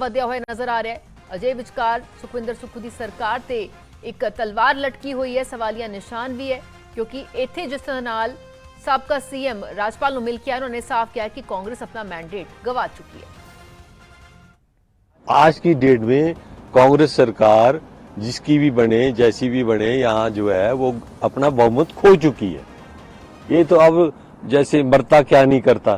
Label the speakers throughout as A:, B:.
A: ਵਧਿਆ ਹੋਇਆ ਨਜ਼ਰ ਆ ਰਿਹਾ ਹੈ। ਅਜੇ ਵਿਚਕਾਰ ਸੁਖਵਿੰਦਰ ਸੁੱਖੂ ਦੀ ਸਰਕਾਰ ਤੇ ਇੱਕ ਤਲਵਾਰ ਲਟਕੀ ਹੋਈ ਹੈ, ਸਵਾਲੀਆ ਨਿਸ਼ਾਨ ਵੀ ਹੈ, क्योंकि इत्थे जिस तरह नाल साबका सीएम राजपाल ਨੂੰ ਮਿਲ ਕੇ उन्होंने साफ किया कि कांग्रेस अपना मैंडेट गवा चुकी है।
B: आज की डेट में कांग्रेस सरकार जिसकी भी बने, जैसी भी बने, यहाँ जो है वो अपना बहुमत खो चुकी है। ये तो अब जैसे मरता क्या नहीं करता,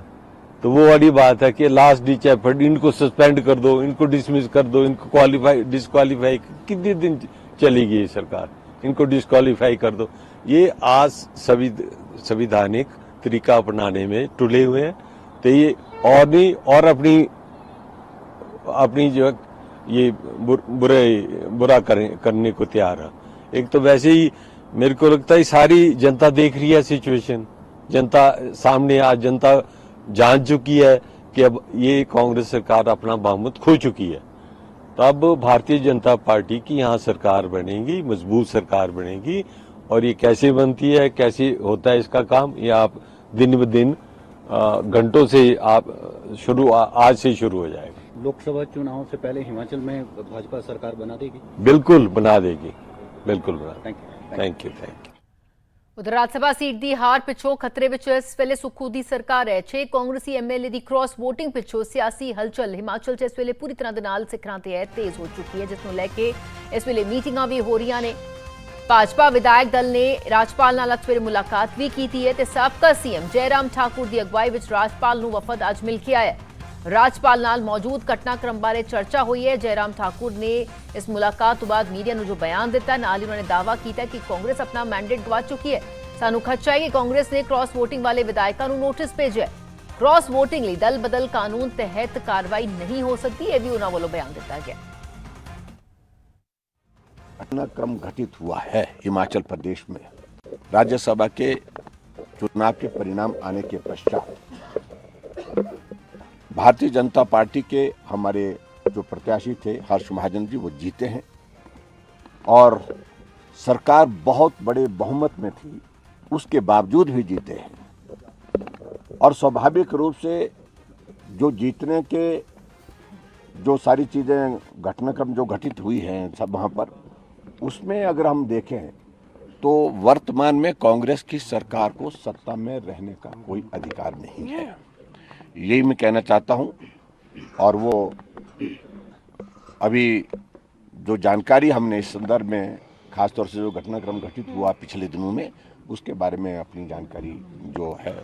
B: तो वो वाली बात है कि लास्ट डिच एफर्ट, इनको सस्पेंड कर दो, इनको डिसमिस कर दो, इनको डिस्क्वालीफाई कितने दिन चलेगी ये सरकार, इनको डिस्क्वालीफाई कर दो। ये आज संविधानिक तरीका अपनाने में टुले हुए हैं, तो ये और नहीं और अपनी जो ये बुरा करने को तैयार है। एक तो वैसे ही मेरे को लगता है सारी जनता देख रही है सिचुएशन, जनता सामने आज जनता जान चुकी है कि अब ये कांग्रेस सरकार अपना बहुमत खो चुकी है। तो अब भारतीय जनता पार्टी की यहाँ सरकार बनेगी, मजबूत सरकार बनेगी, और ये कैसे बनती है, कैसे होता है इसका काम, ये आप दिन ब दिन घंटों से आप आज से शुरू हो जाएगा।
C: लोकसभा चुनाव से पहले हिमाचल में भाजपा सरकार बना देगी?
B: बिल्कुल बना देगी, बिल्कुल बना।
C: Thank you.
A: उधर राज्यसभा सीट की हार पिछों खतरे विच इस वेले सुखू की सरकार है। 6 कांग्रेसी एमएलए की क्रॉस वोटिंग पिछों सियासी हलचल हिमाचल च इस वेले पूरी तरह दे नाल सिखरां ते है तेज हो चुकी है, जिसनूं लैके इस वेले मीटिंगां भी हो रही ने। भाजपा विधायक दल ने राजपाल नाल सवेरे मुलाकात भी की है ते साबका सीएम जयराम ठाकुर की अगवाई विच राजपाल नूं वफद अज मिल के आया। राजपाल नाल मौजूद घटनाक्रम बारे चर्चा हुई है। जयराम ठाकुर ने इस मुलाकात तो बाद मीडिया को जो बयान दिता, नाल ही उन्होंने दावा किया कि कांग्रेस अपना मैंडेट गवा चुकी है। सानू खदशा है कि कांग्रेस ने क्रॉस वोटिंग वाले विधायकों को नोटिस भेजा है। क्रॉस वोटिंग लिए दल बदल कानून तहत कार्रवाई नहीं हो सकती, यह भी उन्होंने वालों बयान दिता गया।
D: घटनाक्रम घटित हुआ है हिमाचल प्रदेश में राज्यसभा के चुनाव के परिणाम आने के पश्चात भारतीय जनता पार्टी के हमारे जो प्रत्याशी थे हर्ष महाजन जी, वो जीते हैं और सरकार बहुत बड़े बहुमत में थी, उसके बावजूद भी जीते हैं। और स्वाभाविक रूप से जो जीतने के जो सारी चीज़ें घटनाक्रम जो घटित हुई हैं सब वहाँ पर, उसमें अगर हम देखें तो वर्तमान में कांग्रेस की सरकार को सत्ता में रहने का कोई अधिकार नहीं है, यही मैं कहना चाहता हूं। और वो अभी जो जानकारी हमने इस संदर्भ में खासतौर से जो घटनाक्रम घटित हुआ पिछले दिनों में, उसके बारे में अपनी जानकारी जो है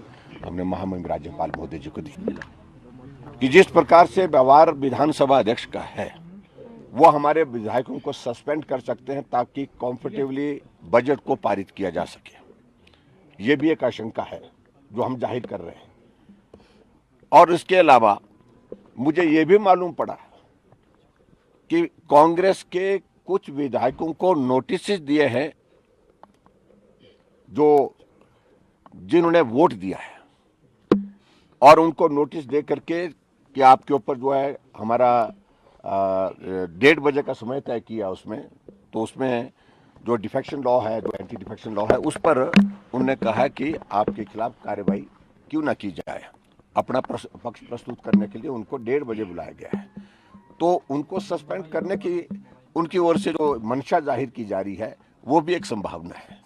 D: हमने महामहिम राज्यपाल महोदय जी को दी कि जिस प्रकार से व्यवहार विधानसभा अध्यक्ष का है, वो हमारे विधायकों को सस्पेंड कर सकते हैं ताकि कंफर्टेबली बजट को पारित किया जा सके। ये भी एक आशंका है जो हम जाहिर कर रहे हैं। और इसके अलावा मुझे ये भी मालूम पड़ा कि कांग्रेस के कुछ विधायकों को नोटिस दिए हैं जो जिन्होंने वोट दिया है, और उनको नोटिस दे करके कि आपके ऊपर जो है हमारा 1:30 बजे का समय तय किया उसमें, तो उसमें जो डिफेक्शन लॉ है, जो एंटी डिफेक्शन लॉ है, उस पर उन्होंने कहा कि आपके खिलाफ कार्रवाई क्यों ना की जाए। अपना पक्ष प्रस्तुत करने के लिए उनको 1:30 बजे बुलाया गया है, तो उनको सस्पेंड करने की उनकी ओर से जो मंशा जाहिर की जा रही है, वो भी एक संभावना है।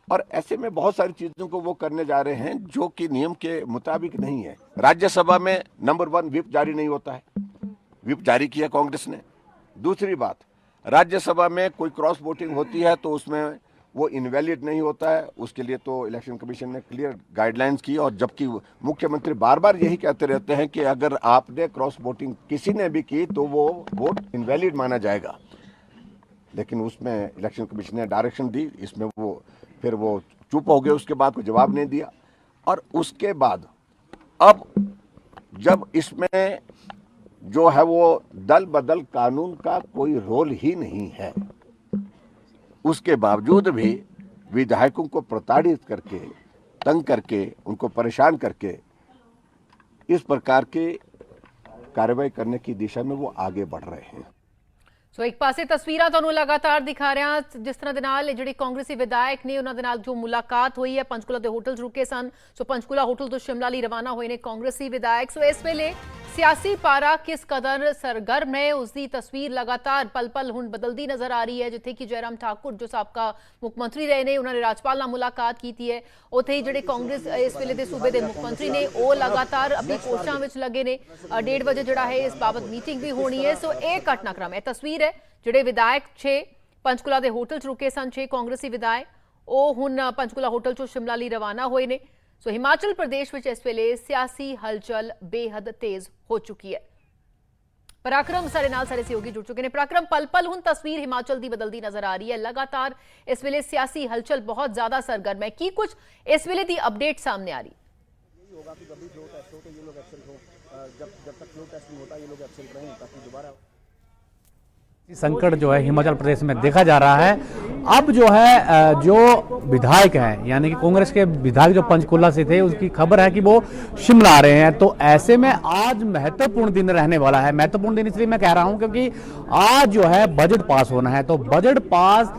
D: और ऐसे में बहुत सारी चीजों को वो करने जा रहे हैं जो कि नियम के मुताबिक नहीं है। राज्यसभा में नंबर 1 व्हिप जारी नहीं होता है, व्हिप जारी किया कांग्रेस ने। दूसरी बात, राज्यसभा में कोई क्रॉस वोटिंग होती है तो उसमें वो इनवैलिड नहीं होता है, उसके लिए तो इलेक्शन कमीशन ने क्लियर गाइडलाइंस की। और जबकि मुख्यमंत्री बार बार यही कहते रहते हैं कि अगर आपने क्रॉस वोटिंग किसी ने भी की तो वो वोट इनवैलिड माना जाएगा, लेकिन उसमें इलेक्शन कमीशन ने डायरेक्शन दी, इसमें वो फिर वो चुप हो गए, उसके बाद कोई जवाब नहीं दिया। और उसके बाद अब जब इसमें जो है वो दल बदल कानून का कोई रोल ही नहीं है, उसके बावजूद भी विधायकों को प्रताड़ित करके, तंग करके, उनको परेशान करके इस प्रकार के कार्रवाई करने की दिशा में वो आगे बढ़ रहे हैं।
A: सो एक पासे तस्वीरां ਤੁਹਾਨੂੰ लगातार दिखा रहे हैं जिस तरह ਦੇ ਨਾਲ ਜਿਹੜੇ ਕਾਂਗਰਸੀ ਵਿਧਾਇਕ ਨੇ ਉਹਨਾਂ ਦੇ ਨਾਲ ਜੋ ਮੁਲਾਕਾਤ ਹੋਈ ਹੈ ਪੰਚਕੂਲਾ ਦੇ ਹੋਟਲ 'ਚ ਰੁਕੇ ਸਨ। ਸੋ ਪੰਚਕੂਲਾ ਹੋਟਲ ਤੋਂ ਸ਼ਿਮਲਾ ਲਈ ਰਵਾਨਾ ਹੋਏ ਨੇ ਕਾਂਗਰਸੀ ਵਿਧਾਇਕ। ਸੋ ਇਸ ਵੇਲੇ सियासी पारा किस कदर सरगर्म है उसकी तस्वीर लगातार पल पल हुण बदलती नजर आ रही है। जिथे कि जयराम ठाकुर जो साबका मुख्यमंत्री रहे ने उन्होंने राज्यपाल नाल मुलाकात की है। उत्थे ही जिहड़े कांग्रेस इस वेले दे सूबे दे मुख्यमंत्री ने वो लगातार अपनी कोशिशों में लगे ने। 1:30 बजे जिहड़ा है इस बाबत मीटिंग भी होनी है। सो एक घटनाक्रम है, तस्वीर है जिहड़े विधायक 6 पंचकुला के होटल च रुके सन। 6 कांग्रेसी विधायक वो हुण पंचकुला होटल चों शिमला लई रवाना होए ने। सो हिमाचल प्रदेश में इस वेले सियासी हलचल बेहद तेज हो चुकी है। पराक्रम सारे नाल सारे सहयोगी जुड़ चुके हैं। पराक्रम, पल पल हुण तस्वीर हिमाचल की बदलती नजर आ रही है। लगातार इस वेले सियासी हलचल बहुत ज्यादा सरगर्म है। की कुछ इस वेले की अपडेट सामने आ रही
E: होगा कि कभी फ्लो टेस्ट हो तो ये लोग एब्सेंट हो, जब तक फ्लो टेस्ट नहीं होता ये लोग एब्सेंट रहें ताकि दोबारा
F: संकट जो है हिमाचल प्रदेश में देखा जा रहा है। अब जो है जो विधायक हैं यानी कि कांग्रेस के विधायक जो पंचकुला से थे उसकी खबर है कि वो शिमला आ रहे हैं। तो ऐसे में आज महत्वपूर्ण दिन रहने वाला है। महत्वपूर्ण दिन इसलिए मैं कह रहा हूं क्योंकि आज जो है बजट पास होना है। तो बजट पास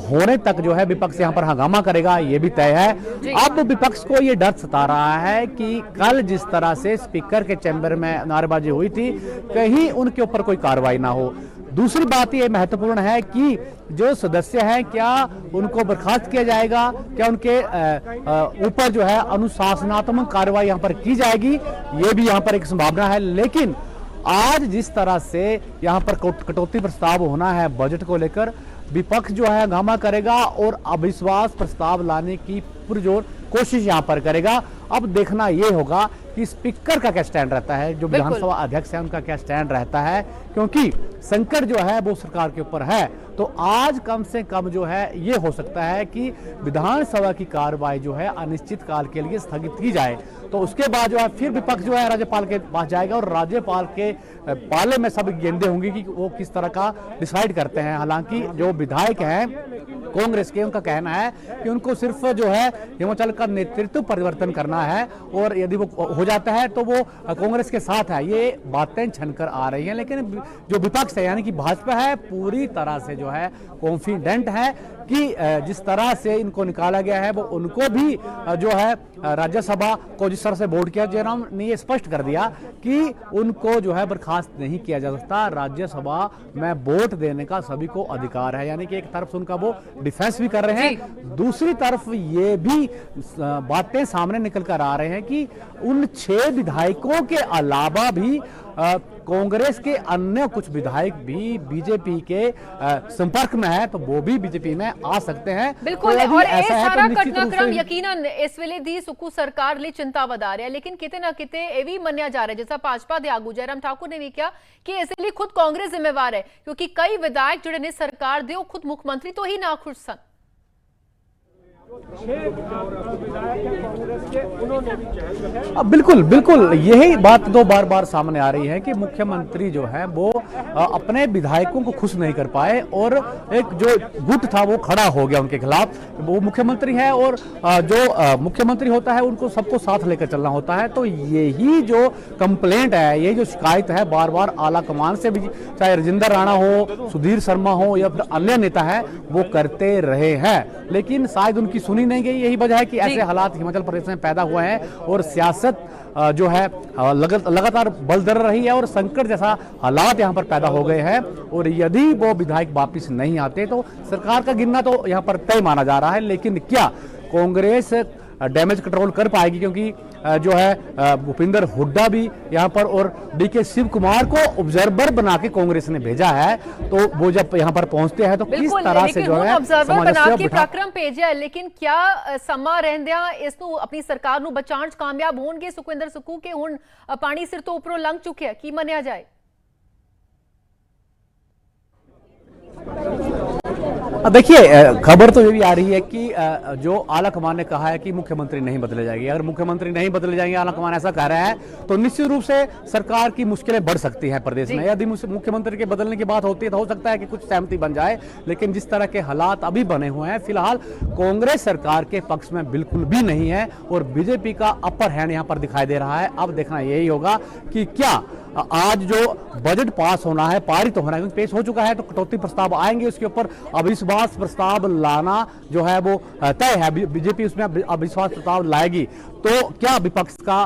F: होने तक जो है विपक्ष यहां पर हंगामा करेगा ये भी तय है। अब विपक्ष को ये डर सता रहा है कि कल जिस तरह से स्पीकर के चैम्बर में नारेबाजी हुई थी कहीं उनके ऊपर कोई कार्रवाई ना हो। दूसरी बात ये महत्वपूर्ण है कि जो सदस्य हैं क्या उनको बर्खास्त किया जाएगा, क्या उनके ऊपर जो है अनुशासनात्मक कार्रवाई यहां पर की जाएगी, ये भी यहां पर एक संभावना है। लेकिन आज जिस तरह से यहां पर कटौती प्रस्ताव होना है बजट को लेकर, विपक्ष जो है हंगामा करेगा और अविश्वास प्रस्ताव लाने की पुरजोर कोशिश यहां पर करेगा। अब देखना यह होगा कि स्पीकर का क्या स्टैंड रहता है, जो विधानसभा अध्यक्ष है उनका क्या स्टैंड रहता है, क्योंकि संकट जो है वो सरकार के ऊपर है। तो आज कम से कम जो है ये हो सकता है कि विधानसभा की कार्रवाई जो है अनिश्चित काल के लिए स्थगित की जाए। तो उसके बाद जो है फिर विपक्ष जो है राज्यपाल के पास जाएगा और राज्यपाल के पाले में सब गेंदे होंगी कि वो किस तरह का डिसाइड करते हैं। हालांकि जो विधायक हैं कांग्रेस के, उनका कहना है कि उनको सिर्फ जो है हिमाचल का नेतृत्व परिवर्तन करना है और यदि वो हो जाता है तो वो कांग्रेस के साथ है। ये बातें छनकर आ रही हैं, लेकिन जो विपक्ष है यानी कि भाजपा है पूरी तरह से जो है कॉन्फिडेंट है कि जिस तरह से इनको निकाला गया है वो उनको भी जो है राज्यसभा को जिस तरह से वोट किया, जयराम ने ये स्पष्ट कर दिया कि उनको जो है बर्खास्त नहीं किया जा सकता। राज्यसभा में वोट देने का सभी को अधिकार है। यानी कि एक तरफ से उनका वो डिफेंस भी कर रहे हैं, दूसरी तरफ ये भी बातें सामने निकल कर आ रहे हैं कि उन 6 विधायकों के अलावा भी कांग्रेस के अन्य कुछ विधायक भी बीजेपी के संपर्क में है, तो वो भी बीजेपी में आ सकते हैं।
A: बिल्कुल,
F: तो
A: और ये सारा घटनाक्रम यकीनन इस वेले दी सुक्खू सरकार लिए चिंता वधा रहा है। लेकिन किते ना किते ये भी मन्निया जा रहा है, जैसा भाजपा के आगू जयराम ठाकुर ने भी कहा कि इसके लिए खुद कांग्रेस जिम्मेवार है, क्योंकि कई विधायक जिहड़े ने सरकार दे खुद मुख्यमंत्री तो ही नाखुश सन।
F: बिल्कुल बिल्कुल यही बात तो बार बार सामने आ रही है कि मुख्यमंत्री जो है वो अपने विधायकों को खुश नहीं कर पाए और एक जो गुट था वो खड़ा हो गया उनके खिलाफ। वो मुख्यमंत्री है और जो मुख्यमंत्री होता है उनको सबको साथ लेकर चलना होता है। तो यही जो कंप्लेंट है, यही जो शिकायत है बार बार आला कमान से भी, चाहे राजेंद्र राणा हो, सुधीर शर्मा हो या फिर अन्य नेता है, वो करते रहे हैं, लेकिन शायद उनकी सुनी नहीं गई। यही वजह है कि ऐसे हालात हिमाचल प्रदेश में पैदा हुए हैं और सियासत जो है लगातार बल दर रही है और संकट जैसा हालात यहां पर पैदा हो गए हैं। और यदि वो विधायक वापिस नहीं आते तो सरकार का गिरना तो यहां पर तय माना जा रहा है। लेकिन क्या कांग्रेस डैमेज कंट्रोल कर पाएगी, क्योंकि जो है भूपिंदर हुड्डा भी यहां पर और डीके शिव कुमार को ऑब्जर्वर बना के कांग्रेस ने भेजा है। तो वो जब यहां पर पहुंचते हैं तो किस तरह से जो है
A: ऑब्जर्वर बना के पराक्रम भेजा है। लेकिन क्या समा रहंदिया इसनू अपनी सरकार नू बचाण च कामयाब होणगे सुखविंदर सुक्खू के हुण पानी सिर तो उपरों लंघ चुके हैं, की मन्निया जाए?
F: देखिए खबर तो ये भी आ रही है कि जो आला कमान ने कहा है कि मुख्यमंत्री नहीं बदले जाएगी। अगर मुख्यमंत्री नहीं बदले जाएंगे, आला कमान ऐसा कह रहा है, तो निश्चित रूप से सरकार की मुश्किलें बढ़ सकती हैं प्रदेश में। यदि मुख्यमंत्री के बदलने की बात होती है तो हो सकता है कि कुछ सहमति बन जाए, लेकिन जिस तरह के हालात अभी बने हुए हैं फिलहाल कांग्रेस सरकार के पक्ष में बिल्कुल भी नहीं है और बीजेपी का अपर हैंड यहां पर दिखाई दे रहा है। अब देखना यही होगा कि क्या आज जो बजट पास होना है, पारित होना है, पेश हो चुका है, तो कटौती प्रस्ताव आएंगे, उसके ऊपर अविश्वास प्रस्ताव लाना जो है वो तय है। बीजेपी उसमें अविश्वास प्रस्ताव लाएगी तो क्या विपक्ष का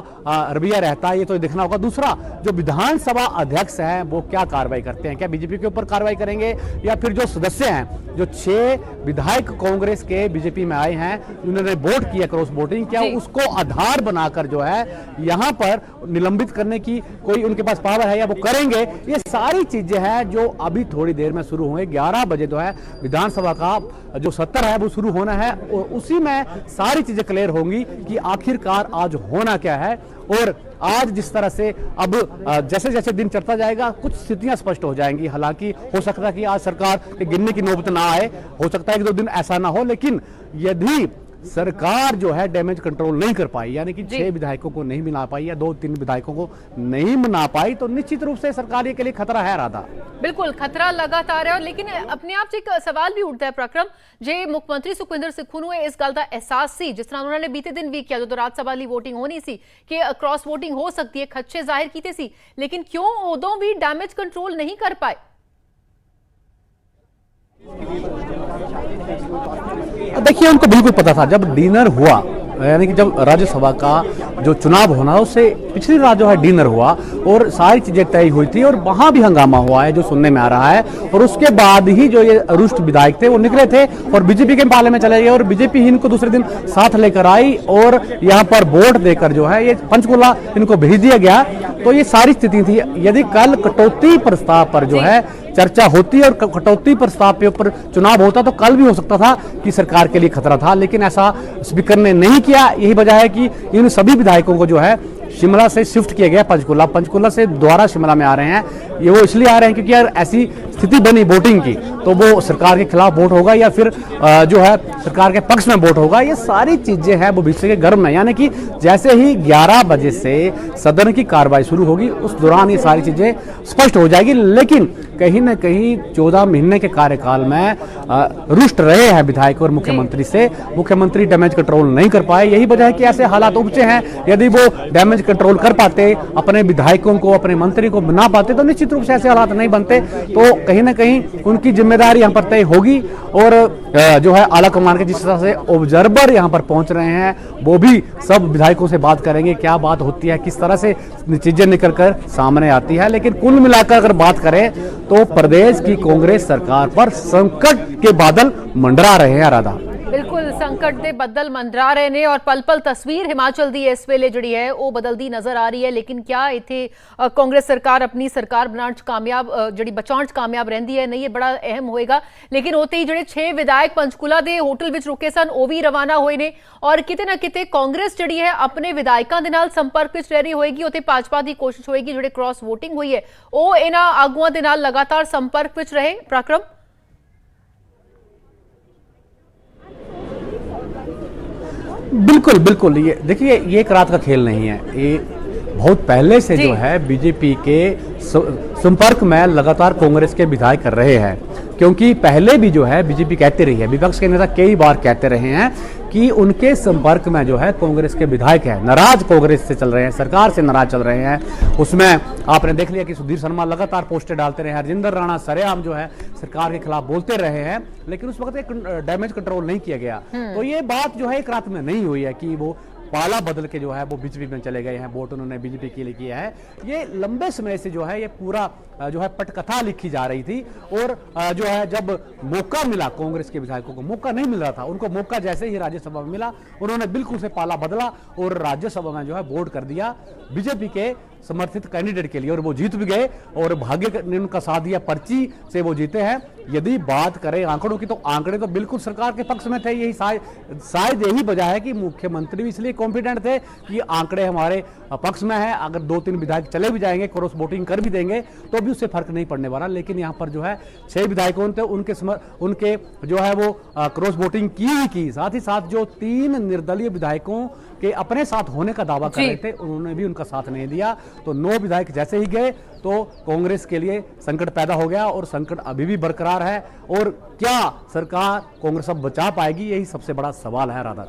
F: रवैया रहता है, ये तो देखना होगा। दूसरा, जो विधानसभा अध्यक्ष हैं वो क्या कार्रवाई करते हैं, क्या बीजेपी के ऊपर कार्रवाई करेंगे या फिर जो सदस्य हैं, जो 6 विधायक कांग्रेस के बीजेपी में आए हैं, उन्होंने वोट किया क्रॉस वोटिंग, क्या उसको आधार बनाकर जो है यहां पर निलंबित करने की कोई उनके पास पावर है या वो करेंगे। ये सारी चीजें हैं जो अभी थोड़ी देर में शुरू होंगे। 11 बजे जो है विधानसभा का जो सत्र है वो शुरू होना है और उसी में सारी चीजें क्लियर होंगी कि आखिरकार आज होना क्या है। और आज जिस तरह से अब जैसे जैसे दिन चढ़ता जाएगा कुछ स्थितियां स्पष्ट हो जाएंगी। हालांकि हो सकता है कि आज सरकार के गिनने की नौबत ना आए, हो सकता है कि 2 दिन ऐसा ना हो, लेकिन यदि सरकार जो है डैमेज कंट्रोल नहीं कर पाई, यानी कि 6 विधायकों को नहीं मिला पाई या 2-3 विधायकों को नहीं मना पाई, तो निश्चित रूप से सरकार के लिए खतरा है। राधा,
A: बिल्कुल खतरा लगातार है। और लेकिन अपने आप से एक सवाल भी उठता है प्रक्रम, जे मुख्यमंत्री सुखविंदर सिक्खू ਨੂੰ ਇਸ ਗੱਲ ਦਾ ਅਹਿਸਾਸ ਸੀ, ਜਿਸ ਤਰ੍ਹਾਂ ਉਹਨਾਂ ਨੇ ਬੀਤੇ ਦਿਨ ਵੀ ਕਿਹਾ ਜਦੋਂ ਰਾਜ ਸਭਾ ਲਈ VOTING ਹੋਣੀ ਸੀ ਕਿ क्रॉस वोटिंग हो सकती है, खदशे जाहिर ਕੀਤੇ ਸੀ, लेकिन क्यों उदों भी डैमेज कंट्रोल नहीं कर पाए?
F: देखिए, उनको बिल्कुल पता था जब डिनर हुआ, यानी कि जब राज्यसभा का जो चुनाव होना उससे पिछली रात जो है डिनर हुआ और सारी चीजें तय हुई थी और वहां भी हंगामा हुआ है जो सुनने में आ रहा है। और उसके बाद ही जो ये रुष्ट विधायक थे वो निकले थे और बीजेपी के पाले में चले गए और बीजेपी ही इनको दूसरे दिन साथ लेकर आई और यहाँ पर वोट देकर जो है ये पंचकुला इनको भेज दिया गया। तो ये सारी स्थिति थी। यदि कल कटौती प्रस्ताव पर जो है चर्चा होती और कटौती प्रस्ताव के ऊपर चुनाव होता तो कल भी हो सकता था कि सरकार के लिए खतरा था, लेकिन ऐसा स्पीकर ने नहीं किया। यही वजह है कि इन सभी विधायकों को जो है शिमला से शिफ्ट किया गया पंचकुला से दोबारा शिमला में आ रहे हैं। ये वो इसलिए आ रहे हैं क्योंकि यार ऐसी स्थिति बनी वोटिंग की तो वो सरकार के खिलाफ वोट होगा या फिर जो है सरकार के पक्ष में वोट होगा। ये सारी चीजें हैं वो भविष्य के गर्भ में, यानी कि जैसे ही 11 बजे से सदन की कार्रवाई शुरू होगी उस दौरान ये सारी चीजें स्पष्ट हो जाएगी। लेकिन कहीं ना कहीं 14 महीने के कार्यकाल में रुष्ट रहे हैं विधायक और मुख्यमंत्री से। मुख्यमंत्री डैमेज कंट्रोल नहीं कर पाए, यही वजह है कि ऐसे हालात उपजे हैं। यदि वो डैमेज कंट्रोल कर पाते, अपने विधायकों को अपने मंत्री को बना पाते तो निश्चित रूप से ऐसे हालात नहीं बनते। तो कहीं ना कहीं उनकी जिम्मेदारी यहाँ पर तय होगी और जो है आला कमान के जिस तरह से ऑब्जर्वर यहाँ पर पहुंच रहे हैं वो भी सब विधायकों से बात करेंगे, क्या बात होती है, किस तरह से चीजें निकल कर सामने आती है। लेकिन कुल मिलाकर अगर बात करें तो प्रदेश की कांग्रेस सरकार पर संकट के बादल मंडरा रहे हैं। राधा,
A: बिल्कुल संकट दे बदल मंडरा रहे ने और पल पल तस्वीर हिमाचल दी इस वेले जिहड़ी है वो बदलती नजर आ रही है। लेकिन क्या इत्थे कांग्रेस सरकार अपनी सरकार बनाने च कामयाब जिहड़ी बचाउण च कामयाब रहिंदी है, नहीं ये बड़ा अहम होएगा। लेकिन होते ही जिहड़े 6 विधायक पंचकुला दे होटल विच रुके सन वो भी रवाना होए ने और किते ना किते कांग्रेस जिहड़ी है अपने विधायकों के नाल संपर्क विच रह रही होएगी। उत्ते भाजपा की कोशिश होएगी जिहड़े क्रॉस वोटिंग हुई है वो इन्हां आगुआं दे नाल लगातार संपर्क विच रहे। पराक्रम,
F: बिल्कुल बिल्कुल, ये देखिए ये एक रात का खेल नहीं है, ये बहुत पहले से जो है बीजेपी के संपर्क में लगातार कांग्रेस के विधायक कर रहे हैं। क्योंकि पहले भी जो है बीजेपी कहते रही है, विपक्ष के नेता कई बार कहते रहे हैं कि उनके संपर्क में जो है कांग्रेस के विधायक है, नाराज कांग्रेस से चल रहे हैं, सरकार से नाराज चल रहे हैं। उसमें आपने देख लिया कि सुधीर शर्मा लगातार पोस्टर डालते रहे, हरजिंदर राणा सरेआम जो है सरकार के खिलाफ बोलते रहे हैं, लेकिन उस वक्त एक डैमेज कंट्रोल नहीं किया गया। तो ये बात जो है एक रात में नहीं हुई है कि वो पाला बदल के जो है वो बीजेपी में चले गए हैं, वोट उन्होंने बीजेपी के लिए किया है। ये लंबे समय से जो है ये पूरा जो है पटकथा लिखी जा रही थी और जो है जब मौका मिला कांग्रेस के विधायकों को, मौका नहीं मिल रहा था, उनको मौका जैसे ही राज्यसभा में मिला उन्होंने बिल्कुल से पाला बदला और राज्यसभा में जो है वोट कर दिया बीजेपी के समर्थित कैंडिडेट के लिए और वो जीत भी गए और भाग्य ने उनका साथ दिया, पर्ची से वो जीते हैं। यदि बात करें आंकड़ों की तो आंकड़े तो बिल्कुल सरकार के पक्ष में थे। यही शायद यही वजह है कि मुख्यमंत्री भी इसलिए कॉन्फिडेंट थे कि आंकड़े हमारे पक्ष में है, अगर 2-3 विधायक चले भी जाएंगे, क्रॉस वोटिंग कर भी देंगे तो भी उससे फर्क नहीं पड़ने वाला। लेकिन यहाँ पर जो है 6 विधायकों थे, उनके जो है वो क्रॉस वोटिंग की, साथ ही साथ जो 3 निर्दलीय विधायकों के अपने साथ होने का दावा कर रहे थे उन्होंने भी उनका साथ नहीं दिया। तो 9 विधायक जैसे ही गए तो कांग्रेस के लिए संकट पैदा हो गया और संकट अभी भी बरकरार है। और क्या सरकार कांग्रेस अब बचा पाएगी, यही सबसे बड़ा सवाल है। राधा,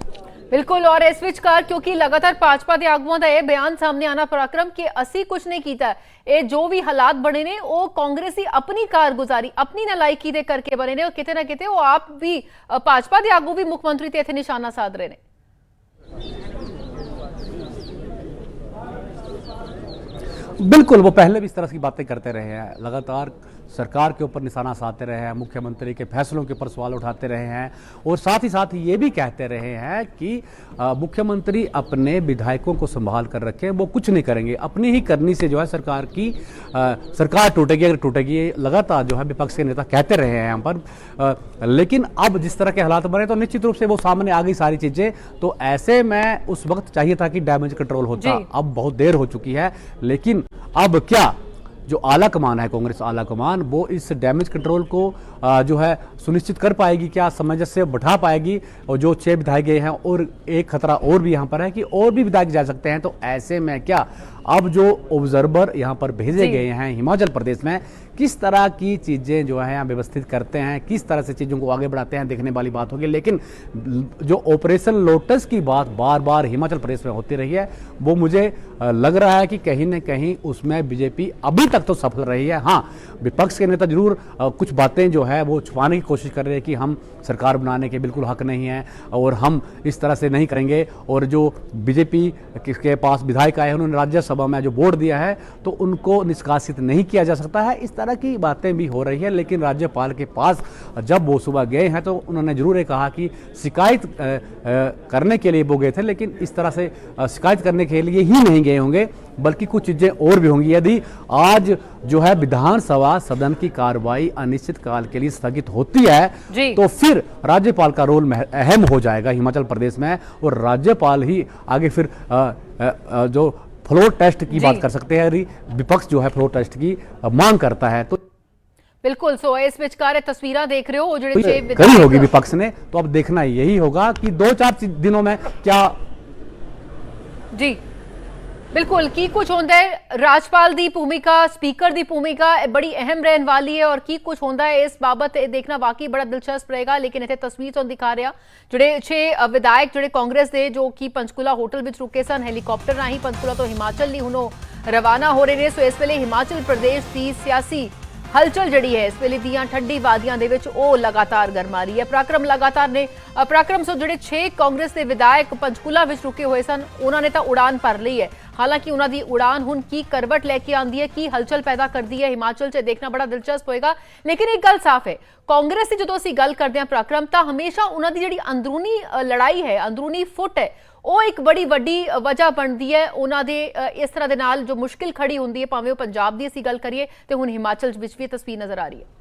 A: बिल्कुल, और इस विचकार क्योंकि लगातार भाजपा के आगुआं का यह बयान सामने आना पराक्रम कि असी कुछ नहीं किया, ये जो भी हालात बने ने वो कांग्रेसी अपनी कारगुजारी अपनी नलायकी दे करके बने ने और किते ना किते वो आप भी भाजपा के आगू भी मुख्यमंत्री ते इत्थे निशाना साध रहे ने।
F: बिल्कुल, वो पहले भी इस तरह की बातें करते रहे हैं, लगातार सरकार के ऊपर निशाना साधते रहे हैं, मुख्यमंत्री के फैसलों के ऊपर सवाल उठाते रहे हैं और साथ ही साथ ये भी कहते रहे हैं कि मुख्यमंत्री अपने विधायकों को संभाल कर रखें, वो कुछ नहीं करेंगे, अपनी ही करनी से जो है सरकार की सरकार टूटेगी अगर टूटेगी, ये लगातार जो है विपक्ष के नेता कहते रहे हैं यहाँ पर। लेकिन अब जिस तरह के हालात बने तो निश्चित रूप से वो सामने आ गई सारी चीजें, तो ऐसे में उस वक्त चाहिए था कि डैमेज कंट्रोल होता, अब बहुत देर हो चुकी है। लेकिन अब क्या जो आला कमान है, कांग्रेस आला कमान, वो इस डैमेज कंट्रोल को जो है सुनिश्चित कर पाएगी क्या, सामंजस्य बैठा पाएगी? और जो 6 विधायक गए हैं और एक खतरा और भी यहाँ पर है कि और भी विधायक जा सकते हैं, तो ऐसे में क्या अब जो ऑब्जर्वर यहाँ पर भेजे गए हैं हिमाचल प्रदेश में, किस तरह की चीज़ें जो है यहाँ व्यवस्थित करते हैं, किस तरह से चीज़ों को आगे बढ़ाते हैं, देखने वाली बात होगी। लेकिन जो ऑपरेशन लोटस की बात बार बार हिमाचल प्रदेश में होती रही है, वो मुझे लग रहा है कि कहीं न कहीं उसमें बीजेपी अभी तक तो सफल रही है। हाँ, विपक्ष के नेता जरूर कुछ बातें जो है वो छुपाने की कोशिश कर रहे हैं कि हम सरकार बनाने के बिल्कुल हक नहीं है और हम इस तरह से नहीं करेंगे, और जो बीजेपी के पास विधायक आए हैं उन्होंने राज्यसभा में जो वोट दिया है तो उनको निष्कासित नहीं किया जा सकता है, इस तरह की बातें भी हो रही है। लेकिन राज्यपाल के पास जब वो सुबह गए हैं तो उन्होंने जरूर ये कहा कि शिकायत करने के लिए वो गए थे, लेकिन इस तरह से शिकायत करने के लिए ही नहीं गए होंगे, बल्कि कुछ चीजें और भी होंगी। यदि आज जो है विधानसभा सदन की कार्रवाई अनिश्चित काल के लिए स्थगित होती है तो फिर राज्यपाल का रोल अहम हो जाएगा हिमाचल प्रदेश में, और राज्यपाल ही आगे फिर जो फ्लोर टेस्ट की बात कर सकते हैं। विपक्ष जो है फ्लोर टेस्ट की मांग करता है, तो
A: बिल्कुल सो इस विचकार तस्वीर देख रहे हो जो
F: करी होगी विपक्ष ने, तो अब देखना यही होगा कि 2-4 दिनों में क्या
A: जी बिल्कुल की कुछ होंदा है। राजपाल दी भूमिका, स्पीकर दी भूमिका बड़ी अहम रहने वाली है और की कुछ होंदा है इस बाबत देखना वाकई बड़ा दिलचस्प रहेगा। लेकिन इतने तस्वीर तो दिखा रहा जोड़े 6 विधायक जोड़े कांग्रेस के जो कि पंचकुला होटल में रुके सन, हैलीकॉप्टर राही पंचकुला तो हिमाचल नहीं हुनों रवाना हो रहे हैं। सो इस वेले हिमाचल प्रदेश की सियासी हलचल जड़ी है इस वेले दियां ठंडी वादियां दे विच ओ लगातार गरमा रही है। पराक्रम लगातार ने पराक्रम सो ਜਿਹੜੇ 6 कांग्रेस के विधायक पंचकुला विच रुके हुए सन उन्होंने तो उड़ान भर ली है। हालांकि उन्होंने उड़ान हुण की करवट लैके आंदी है, की हलचल पैदा करती है हिमाचल च देखना बड़ा दिलचस्प होएगा। लेकिन एक गल साफ है, कांग्रेस की जो असीं गल करते हैं पराक्रम तो हमेशा उन्होंने जिहड़ी अंदरूनी लड़ाई है, अंदरूनी फुट है, वो एक बड़ी वड्डी वजह बनती है उन्होंने इस तरह के नाल जो मुश्किल खड़ी होंदी है, भावें पंजाब की असीं गल करिए तो हुण हिमाचल विच भी तस्वीर नजर आ रही है।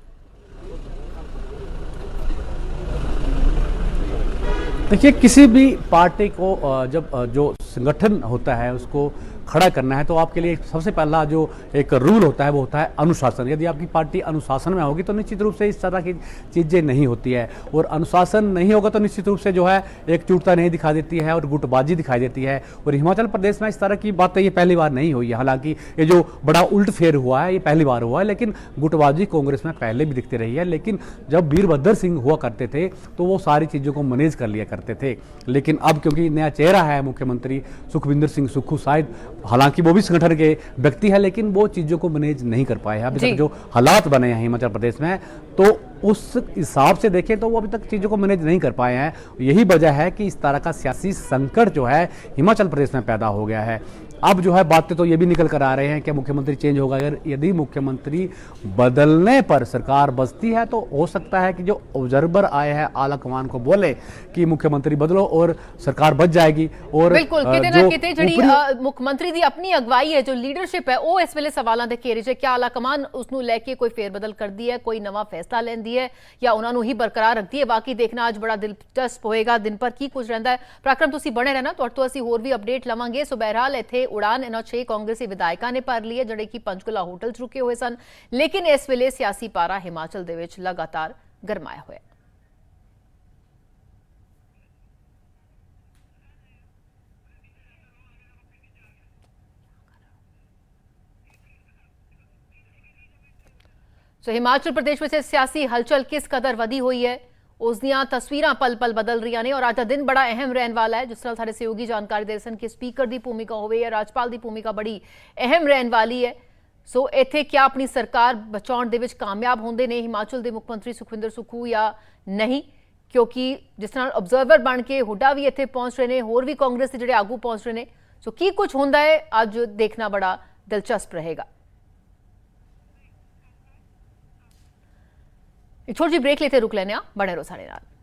F: देखिए, किसी भी पार्टी को जब जो संगठन होता है उसको खड़ा करना है तो आपके लिए सबसे पहला जो एक रूल होता है वो होता है अनुशासन। यदि आपकी पार्टी अनुशासन में होगी तो निश्चित रूप से इस तरह की चीज़ें नहीं होती है, और अनुशासन नहीं होगा तो निश्चित रूप से जो है एकजुटता नहीं दिखा देती है और गुटबाजी दिखाई देती है। और हिमाचल प्रदेश में इस तरह की बातें ये पहली बार नहीं हुई है, हालांकि ये जो बड़ा उल्ट फेर हुआ है ये पहली बार हुआ है, लेकिन गुटबाजी कांग्रेस में पहले भी दिखती रही है। लेकिन जब वीरभद्र सिंह हुआ करते थे तो वो सारी चीज़ों को मैनेज कर लिया करते थे, लेकिन अब क्योंकि नया चेहरा है मुख्यमंत्री सुखविंदर सिंह सुक्खू, शायद हालांकि वो भी संगठन के व्यक्ति है लेकिन वो चीजों को मैनेज नहीं कर पाए हैं अभी तक। जो हालात बने हैं हिमाचल प्रदेश में तो उस हिसाब से देखें तो वो अभी तक चीजों को मैनेज नहीं कर पाए हैं। यही वजह है कि इस तरह का सियासी संकट जो है हिमाचल प्रदेश में पैदा हो गया है। अब जो है बातें तो ये भी निकल कर आ रहे हैं कि मुख्यमंत्री चेंज होगा, अगर यदि मुख्यमंत्री बदलने पर सरकार बचती है तो हो सकता है कि जो ऑब्जर्वर आए हैं आला कमान को बोले कि मुख्यमंत्री बदलो और सरकार बच जाएगी। और
A: बिल्कुल किते ना किते जड़ी मुख्यमंत्री दी अपनी अगवाई है, जो लीडरशिप है वो इस वेले सवालों के घेरे च क्या आला कमान उसनू लेके कोई फेरबदल करती है, कोई नवा फैसला लेंदी है या उन्होंने ही बरकरार रखती है। बाकी देखना आज बड़ा दिलचस्प होएगा दिन पर की कुछ रहता है। पराक्रम तुसी बने रहना, तुहाडे तो असीं होर भी अपडेट लवांगे। सो बहरहाल इत्थे उड़ान इन्हों 6 कांग्रेसी विधायकों ने भर ली है जिहड़े कि पंचकुला होटल च रुके हुए सन। लेकिन इस वेले सियासी पारा हिमाचल दे विच लगातार गरमाया हुआ है। सो हिमाचल प्रदेश में सियासी हलचल किस कदर वधी हुई है उस दियां तस्वीरां पल पल बदल रही ने और आज का दिन बड़ा अहम रहने वाला है। जिस तरह सारे सहयोगी जानकारी दे सन कि स्पीकर की भूमिका हो या राजपाल की भूमिका बड़ी अहम रहने वाली है। सो इत्थे क्या अपनी सरकार बचाउण दे विच कामयाब होंदे ने हिमाचल के मुख्यमंत्री सुखविंदर सुक्खू या नहीं, क्योंकि जिस तरह ऑब्जर्वर बन के हुड्डा भी इत्थे पहुंच रहे हैं, होर भी कांग्रेस के जिहड़े आगू पहुंच रहे हैं। सो की कुछ होंदा है अज देखना बड़ा दिलचस्प रहेगा। एक छोटी ब्रेक लेते रुक लेने बने रहो साढ़े नाल।